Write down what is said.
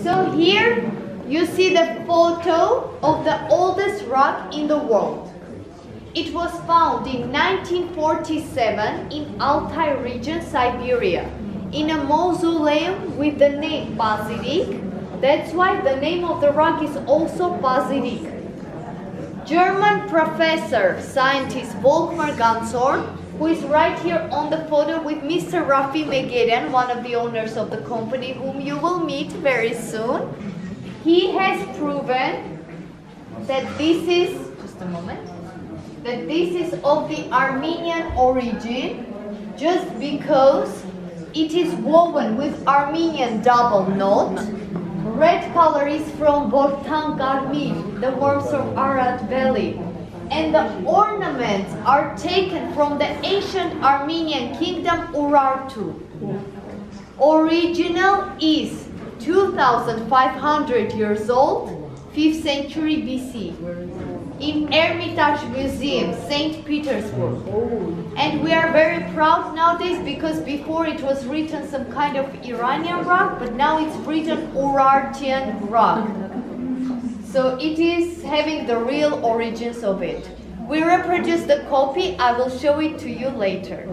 So here you see the photo of the oldest rock in the world. It was found in 1947 in Altai region, Siberia, in a mausoleum with the name Pazyryk. That's why the name of the rock is also Pazyryk. German professor, scientist Volkmar Ganzorn, who is right here on the photo with Mr. Rafi Megerian, one of the owners of the company, whom you will meet very soon. He has proven that this is, just a moment, that this is of the Armenian origin, just because it is woven with Armenian double knot. Red color is from որդան, կարմիրով, the worms from Arat Valley. And the ornaments are taken from the ancient Armenian kingdom Urartu. Original is 2,500 years old, 5th century BC, in Hermitage Museum, St. Petersburg. And we are very proud nowadays because before it was written some kind of Iranian rock, but now it's written Urartian rock. So it is having the real origins of it. We reproduce the copy. I will show it to you later.